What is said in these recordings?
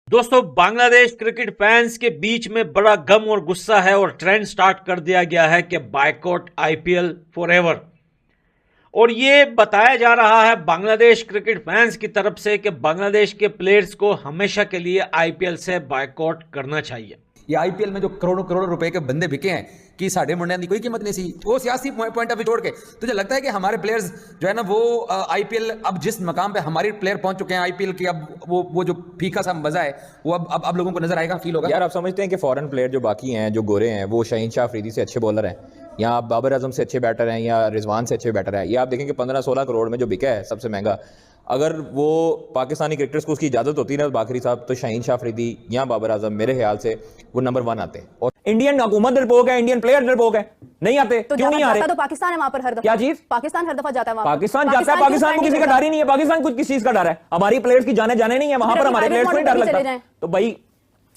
दोस्तों, Bangladesh cricket fans के बीच में बड़ा गम और गुस्सा है और ट्रेंड स्टार्ट कर दिया गया है कि बायकॉट आईपीएल फॉरएवर। और ये बताया जा रहा है बांग्लादेश क्रिकेट फैंस की तरफ से कि बांग्लादेश के प्लेयर्स को हमेशा के लिए आईपीएल से बायकॉट करना चाहिए। ये आईपीएल में जो करोड़ों करोड़ों रुपए के बंदे बिके हैं कि साढ़े मुंडिया की कोई कीमत नहीं सी, वो सियासी पॉइंट ऑफ व्यू छोड़ के तुझे लगता है कि हमारे प्लेयर्स जो है ना वो आईपीएल अब जिस मकाम पे हमारे प्लेयर पहुंच चुके हैं आईपीएल की, अब वो जो फीका सा मजा है वो अब लोगों को नजर आएगा, फील होगा? यार आप समझते हैं कि फॉरेन प्लेयर जो बाकी हैं, जो गोरे हैं, वो शाहीन शाह अफरीदी से अच्छे बॉलर हैं या बाबर आजम से अच्छे बैटर हैं या रिजवान से अच्छे बैटर हैं? ये आप देखेंगे 15-16 करोड़ में जो बिका है सबसे महंगा, अगर वो पाकिस्तानी क्रिकेटर्स को उसकी इजाजत होती ना बाकरी साहब, तो शाहीन शाह अफरीदी या बाबर आजम मेरे ख्याल से वो नंबर 1 आते हैं। और इंडियन हुकूमत डरपोक है, इंडियन प्लेयर डरपोक है, नहीं आते तो क्यों नहीं आ रहे? तो पाकिस्तान है वहां पर हर दफा। क्या चीज? पाकिस्तान हर दफा जाता है वहां। पाकिस्तान जाता है, पाकिस्तान को किसी का डर ही नहीं है। पाकिस्तान को किस चीज का डर है? हमारी प्लेयर्स की जाने नहीं है वहां पर, हमारे प्लेयर्स को नहीं डर लगता। तो भाई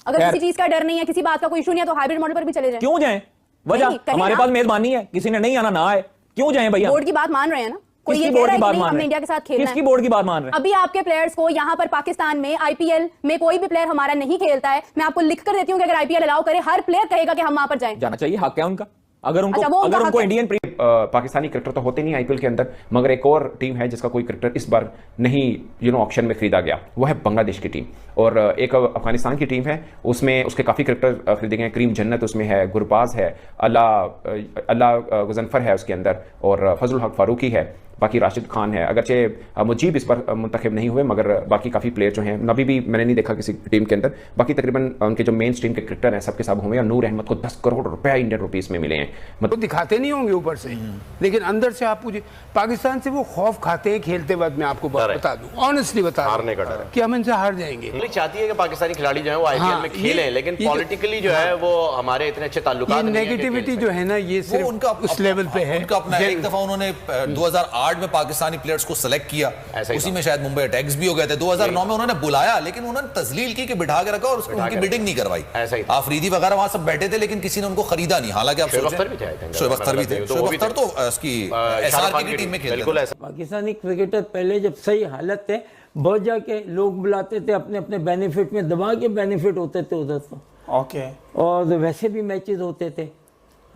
अगर किसी चीज का डर नहीं है, किसी बात का कोई इशू नहीं है, तो हाइब्रिड मॉडल पर भी चले जाएं। क्यों जाएं? वजह हमारे पास मेजबानी है, किसी ने नहीं आना ना आए, क्यों जाएं भैया? बोर्ड की बात मान रहे हैं ना, कोई ये बोर्ड की बात मान हमने इंडिया के साथ खेलना है। किसकी बोर्ड की बात मान रहे हैं? अभी आपके प्लेयर्स को यहाँ पर पाकिस्तान में आईपीएल में कोई भी प्लेयर हमारा नहीं खेलता है, मैं आपको लिख कर देती हूँ कि अगर आईपीएल अलाउ करे, हर प्लेयर कहेगा कि हम वहां पर जाएं। जाना चाहिए, हक है उनका। अगर उनको इंडियन पाकिस्तानी क्रिकेटर तो होते नहीं आईपीएल के अंदर, मगर एक और टीम है जिसका कोई क्रिकेटर इस बार नहीं ऑक्शन में खरीदा गया, वो है बांग्लादेश की टीम। और एक अफगानिस्तान की टीम है, उसमें उसके काफ़ी क्रिकेटर खरीदे गए हैं। करीम जन्नत उसमें है, गुरबाज है, अल्लाह गजनफर है उसके अंदर, और फजल हक फारूकी है, बाकी राशिद खान है। अगरचे मुजीब इस बार मुंतखब नहीं हुए, मगर बाकी काफ़ी प्लेयर जो हैं, नबी भी मैंने नहीं देखा किसी टीम के अंदर। बाकी तकरीबन उनके जो मेन स्ट्रीम के क्रिकेटर हैं सबके सब हुए। और नूर अहमद को 10 करोड़ रुपए इंडियन रुपीस में मिले हैं। मतलब दिखाते नहीं होंगे ऊपर से, लेकिन अंदर से आप पूछिए, पाकिस्तान से वो खौफ खाते हैं खेलते वक्त। मैं आपको बता दूं, ऑनेस्टली बता दूं कि हम इनसे हार जाएंगे। चाहती है कि पाकिस्तानी खिलाड़ी जो है वो आईपीएल में खेलें, लेकिन पॉलिटिकली जो है वो हमारे इतने अच्छे ताल्लुकात नहीं है। नेगेटिविटी जो है ना, ये सिर्फ उनका उस लेवल पे है। उनका अपना एक दफा उन्होंने 2008 में पाकिस्तानी प्लेयर्स को सेलेक्ट किया, उसी में शायद मुंबई अटैक्स भी हो गए थे। 2009 में उन्होंने बुलाया, लेकिन उन्होंने तजलील की कि बिठा के रखा और उनकी मीटिंग नहीं करवाई। आफरीदी वगैरह वहां सब बैठे थे, लेकिन किसी ने उनको खरीदा नहीं। हालांकि आप शोएब अख्तर भी थे, शोएब अख्तर तो उसकी एसआरके की टीम में खेलते थे। पाकिस्तानी क्रिकेटर पहले जब सही हालत थे, बहुत जाके लोग बुलाते थे अपने अपने बेनिफिट में, दबा के बेनिफिट होते थे उधर तो ओके, और वैसे भी मैचेस होते थे।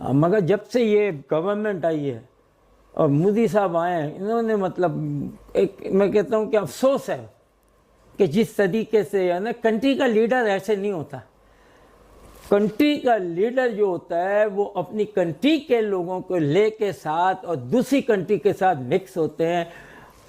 मगर जब से ये गवर्नमेंट आई है और मोदी साहब आए हैं, इन्होंने मतलब एक, मैं कहता हूँ कि अफसोस है कि जिस तरीके से है ना, कंट्री का लीडर ऐसे नहीं होता। कंट्री का लीडर जो होता है वो अपनी कंट्री के लोगों को लेके साथ और दूसरी कंट्री के साथ मिक्स होते हैं,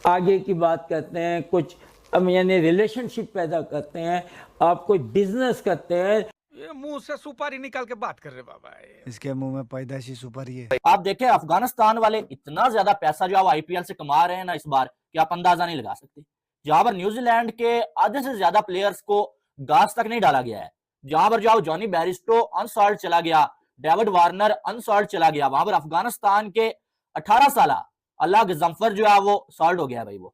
आगे की बात करते हैं, कुछ यानी रिलेशनशिप पैदा करते हैं, आप कोई बिजनेस करते हैं। ये मुंह से सुपारी निकाल के बात कर रहे बाबा, इसके मुंह में पैदाइशी सुपारी है। आप देखें अफगानिस्तान वाले इतना ज्यादा पैसा जो आप आईपीएल से कमा रहे हैं ना इस बार, कि आप अंदाजा नहीं लगा सकते। जहां पर न्यूजीलैंड के आधे से ज्यादा प्लेयर्स को घास तक नहीं डाला गया है, जहां पर जो जॉनी बैरिस्टो अनसॉल्ड चला गया, डेविड वार्नर अनसॉल्ड चला गया, वहां पर अफगानिस्तान के 18 साल अल्लाह गजनफर जो है वो सॉल्ड हो गया है। भाई वो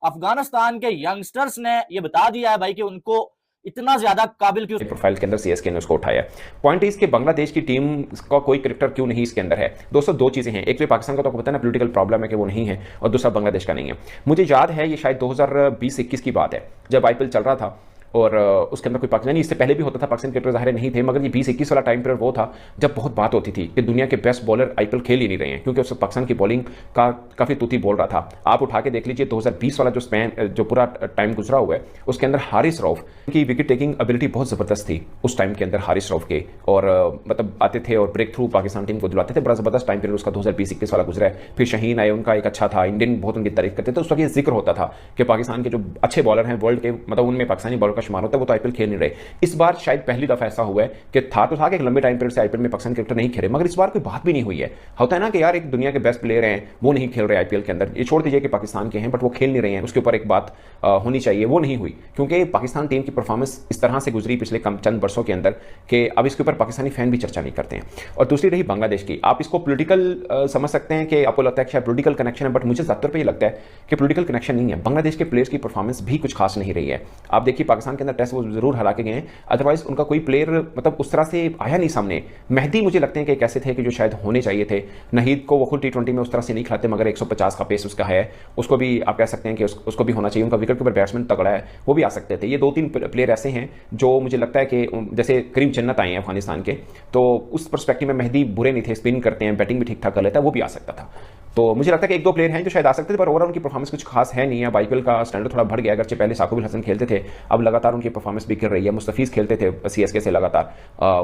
अफगानिस्तान के यंगस्टर्स ने ये बता दिया है भाई कि उनको इतना ज्यादा काबिल क्यों प्रोफाइल के अंदर सीएसके ने उसको उठाया। पॉइंट इज कि बांग्लादेश की टीम का कोई क्रिकेटर क्यों नहीं इसके अंदर है। दोस्तों, दो चीजें हैं, एक तो पाकिस्तान का तो आपको पता है ना पॉलिटिकल प्रॉब्लम है कि वो नहीं है, और दूसरा बांग्लादेश का नहीं है। मुझे याद है ये शायद 2020-21 की बात है, जब आईपीएल चल रहा था और उसके अंदर कोई पाकिस्तानी, इससे पहले भी होता था, पाकिस्तान क्रिकेटर ज़ाहिर नहीं थे, मगर ये 20-21 वाला टाइम पीरियड वो था जब बहुत बात होती थी कि दुनिया के बेस्ट बॉलर आईपीएल खेल ही नहीं रहे हैं, क्योंकि उस पाकिस्तान की बॉलिंग का काफ़ी तूती बोल रहा था। आप उठा के देख लीजिए 2020 वाला जो स्पैन, जो पूरा टाइम गुजरा हुआ है, उसके अंदर हारिस रऊफ की विकेट टेकिंग एबिलिटी बहुत ज़बरदस्त थी उस टाइम के अंदर, हारिस रऊफ के, और मतलब आते थे और ब्रेक थ्रू पाकिस्तान टीम को दिलाते थे। बड़ा ज़बरदस्त टाइम पीरियड उसका 2020-21 वाला गुजरा है। फिर शहीन आए, उनका एक अच्छा था, इंडियन बहुत उनकी तारीफ करते थे। उस वक्त ये जिक्र होता था कि पाकिस्तान के जो अच्छे बॉलर हैं वर्ल्ड के, मतलब उनमें पाकिस्तानी बॉलर का शुमार होता है, वो तो आईपीएल खेल नहीं रहे। इस बार शायद पहली दफा ऐसा हुआ है कि था तो था कि एक लंबे टाइम पीरियड से आईपीएल में पाकिस्तान क्रिकेटर नहीं खेले, मगर इस बार कोई बात भी नहीं हुई है। होता है ना कि यार एक दुनिया के बेस्ट प्लेयर हैं, वो नहीं खेल रहे आईपीएल के अंदर, ये छोड़ दीजिए कि पाकिस्तान के हैं बट वो खेल नहीं रहे हैं, उसके ऊपर एक बात होनी चाहिए, वो नहीं हुई। क्योंकि पाकिस्तान टीम की परफॉर्मेंस इस तरह से गुजरी पिछले चंद वर्षों के अंदर कि अब इसके ऊपर पाकिस्तानी फैन भी चर्चा नहीं करते हैं। और दूसरी रही बांग्लादेश की, आप इसको पोलिटिकल समझ सकते हैं कि आपको लगता है कि शायद पोलिटिकल कनेक्शन है, बट मुझे ज़्यादातर पे ये लगता है कि पोलिटिकल कनेक्शन नहीं है। बांग्लादेश के प्लेयर्स की परफॉर्मेंस भी कुछ खास नहीं रही है। आप देखिए पाकिस्तान पाकिस्तान के अंदर टेस्ट वो जरूर हरा के गए हैं, अदरवाइज उनका कोई प्लेयर मतलब उस तरह से आया नहीं सामने। मेहदी मुझे लगते हैं कि एक ऐसे थे कि जो शायद होने चाहिए थे। नहीद को वो खुद T20 में उस तरह से नहीं खिलाते, मगर 150 का पेस उसका है, उसको भी आप कह सकते हैं कि उसको भी होना चाहिए। उनका विकेट कीपर बैट्समैन तगड़ा है, वो भी आ सकते थे। ये 2-3 प्लेयर ऐसे हैं जो मुझे लगता है कि जैसे करीम जन्नत आए हैं अफगानिस्तान के, तो उस पर्सपेक्टिव में मेहदी बुरे नहीं थे, स्पिन करते हैं, बैटिंग भी ठीक ठाक कर लेता है, वो भी आ सकता था। तो मुझे लगता है कि 1-2 प्लेयर हैं जो शायद आ सकते थे, पर ओवरऑल उनकी परफॉर्मेंस कुछ खास है नहीं है। आईपीएल का स्टैंडर्ड थोड़ा बढ़ गया, अगरचे पहले साकिब अल हसन खेलते थे, अब लगातार उनकी परफॉर्मेंस भी गिर रही है। मुस्तफीज खेलते थे सीएसके से लगातार,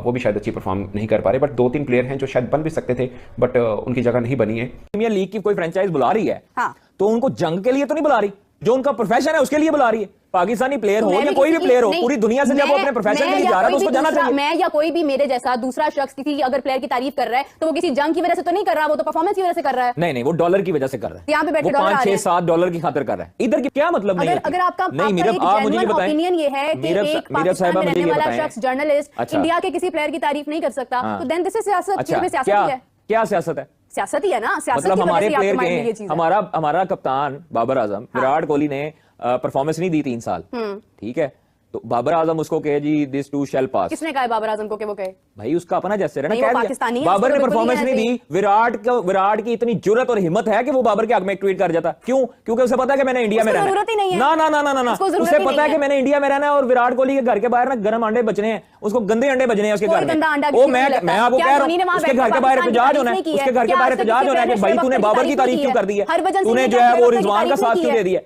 वो भी शायद अच्छी परफॉर्म नहीं कर पा रहे, बट 2-3 प्लेयर हैं जो शायद बन भी सकते थे, बट उनकी जगह नहीं बनी है। प्रीमियर लीग की कोई फ्रेंचाइज बुला रही है हाँ। तो उनको जंग के लिए तो नहीं बुला रही, जो उनका प्रोफेशन है उसके लिए बुला रही है। पाकिस्तानी प्लेयर हो या कोई भी प्लेयर हो, पूरी दुनिया से जब वो अपने प्रोफेशन के लिए जा रहा है तो उसको जाना चाहिए। मैं या कोई भी मेरे जैसा दूसरा शख्स किसी अगर प्लेयर की तारीफ कर रहा है तो वो किसी जंग की वजह से तो नहीं कर रहा, वो तो परफॉर्मेंस की वजह से कर रहा है। नहीं, वो डॉलर की वजह से कर रहा है। यहाँ पे बैठे वो 5, 6, 7 डॉलर की खातिर कर रहा है। इधर की क्या मतलब नहीं? अगर आपका मुझे ओपिनियन ये है कि एक पाकिस्तान में रहने वाला शख्स जर्नलिस्ट इंडिया के किसी प्लेयर की तारीफ नहीं कर सकता, तो देन दिस इज सियासत। क्या सियासत है? सियासत ही है ना, सियासत मतलब की वजह हमारे से आपके माइंड में ये प्लेयर चीज के हमारा कप्तान बाबर आजम, विराट कोहली ने परफॉर्मेंस नहीं दी 3 साल, ठीक है, तो बाबर आजम उसको कहे जी दिस टू शैल पास। किसने कहा बाबर आजम को कि वो कहे? भाई उसका अपना जैसे है ना, नहीं, वो पाकिस्तानी है, बाबर ने उसको परफॉर्मेंस बिल्कुल नहीं नहीं दी। विराट की इतनी जुर्रत और हिम्मत है कि वो बाबर के हक में एक ट्वीट कर जाता। क्यों? क्योंकि उसे पता है कि मैंने इंडिया में रहना है। जरूरत ही नहीं है। ना, उसे पता है कि मैंने इंडिया में रहना है और विराट कोहली के घर के बाहर ना गर्म अंडे बचने हैं, उसको गंदे अंडे बचने हैं उसके घर में। वो मैं आपको कह रहा हूँ, उसके घर के बाहर एहतजाज होना है, उसके घर के बाहर एहतजाज होना है कि भाई तूने बाबर की तारीफ क्यों कर दी है, तूने जो है वो रिजवान का साथ क्यों दे दिया।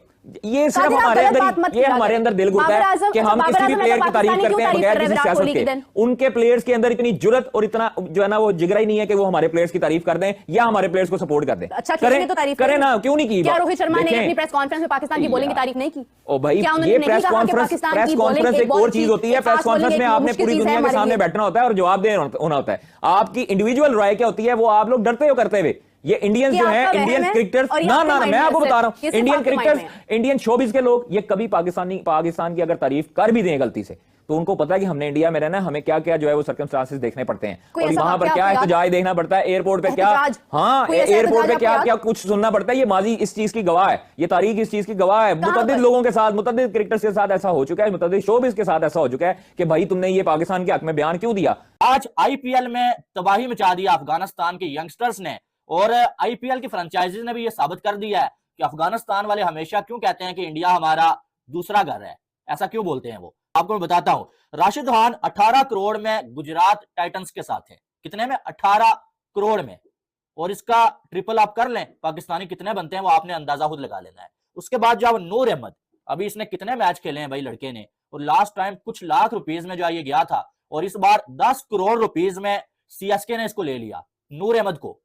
ये सिर्फ हमारे अंदर दिल घुटता है कि हम किसी भी प्लेयर की तारीफ करते हैं बगैर किसी सियासत के। उनके प्लेयर्स के अंदर इतनी जुर्रत और इतना जो है ना वो जिगरा ही नहीं है कि वो हमारे प्लेयर्स की तारीफ कर दें या हमारे प्लेयर्स को सपोर्ट कर दें। अच्छा, करें ना, क्यों नहीं की? क्या रोहित शर्मा ने अपनी प्रेस कॉन्फ्रेंस में पाकिस्तान की बॉलिंग की तारीफ नहीं की? ओ भाई, ये प्रेस कॉन्फ्रेंस एक और चीज होती है। प्रेस कॉन्फ्रेंस में आपने पूरी दुनिया के सामने बैठना होता है और जवाब देना होता है। आपकी इंडिविजुअल राय क्या होती है वो आप लोग डरते हो करते हुए। ये इंडियंस जो है, इंडियन क्रिकेटर्स, ना मैं आपको बता रहा हूं, इंडियन क्रिकेटर्स, इंडियन शोबिज के लोग, ये कभी पाकिस्तान की अगर तारीफ कर भी दें गलती से तो उनको पता है कि हमने इंडिया में रहना है, हमें क्या क्या जो है वो सर्कमस्टांसेस देखने पड़ते हैं और वहां पर क्या एहतजाज देखना पड़ता है, एयरपोर्ट पे क्या, हाँ एयरपोर्ट पे क्या क्या कुछ सुनना पड़ता है। ये माजी इस चीज की गवाह है, ये तारीख इस चीज की गवाह है। मुतअद्दिद लोगों के साथ, मुतअद्दिद क्रिकेटर्स के साथ ऐसा हो चुका है, मुतअद्दिद शोबिज के साथ ऐसा हो चुका है कि भाई तुमने ये पाकिस्तान के हक में बयान क्यों दिया। आज आईपीएल में तबाही मचा दिया अफगानिस्तान के यंगस्टर्स ने, और आईपीएल की फ्रेंचाइजीज ने भी ये साबित कर दिया है कि अफगानिस्तान वाले हमेशा क्यों कहते हैं कि इंडिया हमारा दूसरा घर है। ऐसा क्यों बोलते हैं वो आपको मैं बताता हूं। राशिद खान 18 करोड़ में गुजरात टाइटंस के साथ है। कितने में? 18 करोड़ में। और इसका ट्रिपल आप कर लें, पाकिस्तानी कितने बनते हैं वो आपने अंदाजा खुद लगा लेना है। उसके बाद जब नूर अहमद, अभी इसने कितने मैच खेले हैं भाई लड़के ने, और लास्ट टाइम कुछ लाख रुपीज में जो ये गया था, और इस बार 10 करोड़ रुपीज में सीएसके ने इसको ले लिया, नूर अहमद को।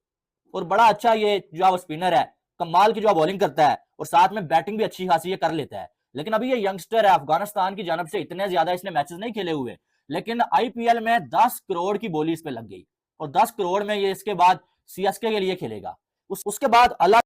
और बड़ा अच्छा ये जो स्पिनर है, कमाल की जो बॉलिंग करता है और साथ में बैटिंग भी अच्छी खासी ये कर लेता है। लेकिन अभी ये यंगस्टर है, अफगानिस्तान की जानब से इतने ज्यादा इसने मैचेस नहीं खेले हुए, लेकिन आईपीएल में 10 करोड़ की बोली इस पे लग गई और 10 करोड़ में ये इसके बाद सीएसके के लिए खेलेगा। उसके बाद अलग